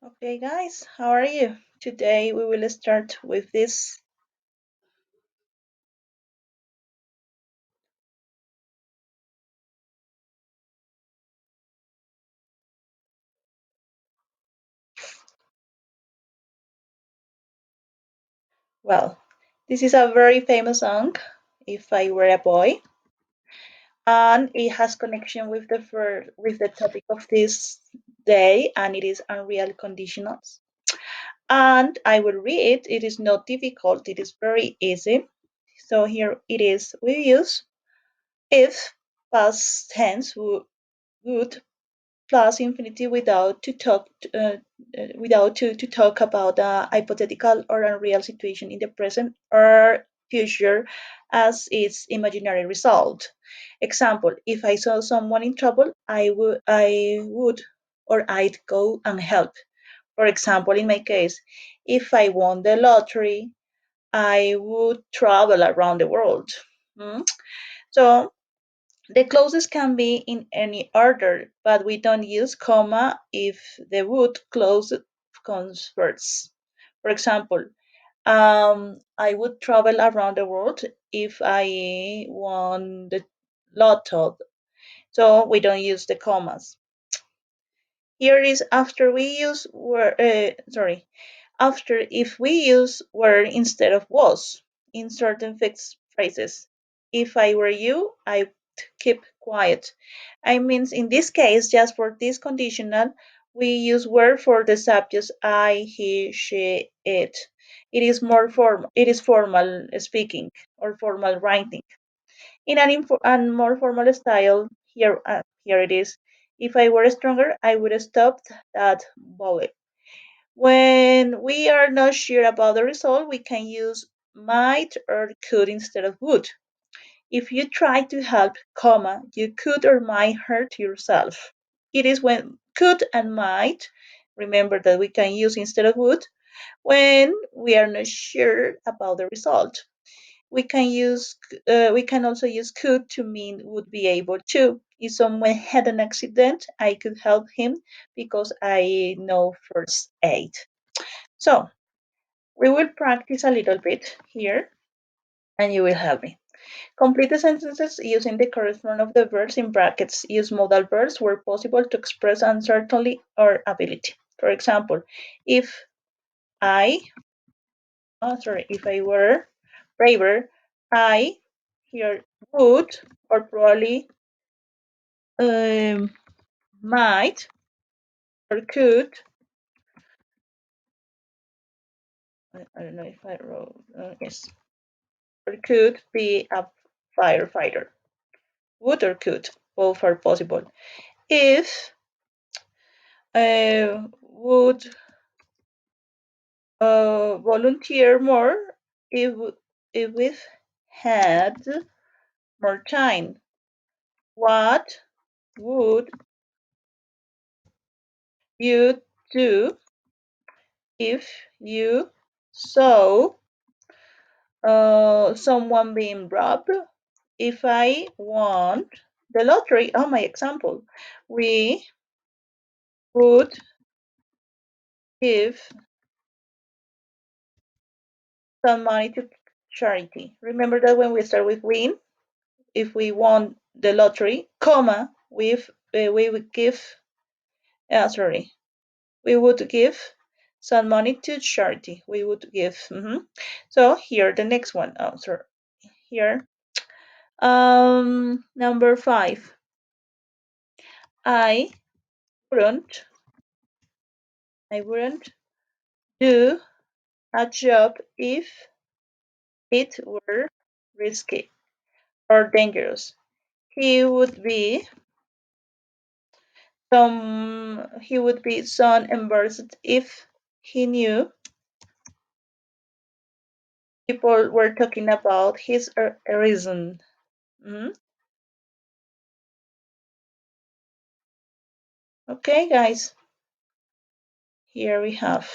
Okay, guys, how are you? Today we will start with this. Well, this is a very famous song, If I Were a Boy, and it has connection with the topic of this day, and it is unreal conditionals. And I will read. It is not difficult. It is very easy. So here it is. We use if past tense would plus infinity to talk about a hypothetical or unreal situation in the present or future as its imaginary result. Example: if I saw someone in trouble, I would or I'd go and help. For example, in my case, if I won the lottery, I would travel around the world. Hmm? So the clauses can be in any order, but we don't use comma if the would clause comes first. For example, I would travel around the world if I won the lotto. So we don't use the commas. Here is after we use were sorry after if we use were instead of was in certain fixed phrases. If I were you, I'd keep quiet. I means in this case, just for this conditional, we use were for the subjects I, he, she, it. It is formal speaking or formal writing. In an and more formal style, here it is. If I were stronger, I would have stopped that bullet. When we are not sure about the result, we can use might or could instead of would. If you try to help, comma, you could or might hurt yourself. It is when could and might, remember that we can use instead of would, when we are not sure about the result. We can also use could to mean would be able to. If someone had an accident, I could help him because I know first aid. So we will practice a little bit here and you will help me. Complete the sentences using the corresponding of the verbs in brackets. Use modal verbs where possible to express uncertainty or ability. For example, if I, if I were braver, I here would or probably um, might or could. I don't know if I wrote yes, or could be a firefighter. Would or could, both are possible. If would volunteer more if we had more time. What would you do if you saw someone being robbed? If I won the lottery, oh, my example, we would give some money to charity. Remember that when we start with win, if we won the lottery, comma, we would give, sorry, we would give some money to charity. We would give. So here, the next one. Oh, sorry. Here, number 5. I wouldn't, I wouldn't do a job if it were risky or dangerous. He would be he would be so embarrassed if he knew people were talking about his reason. Mhm. Okay, guys, here we have.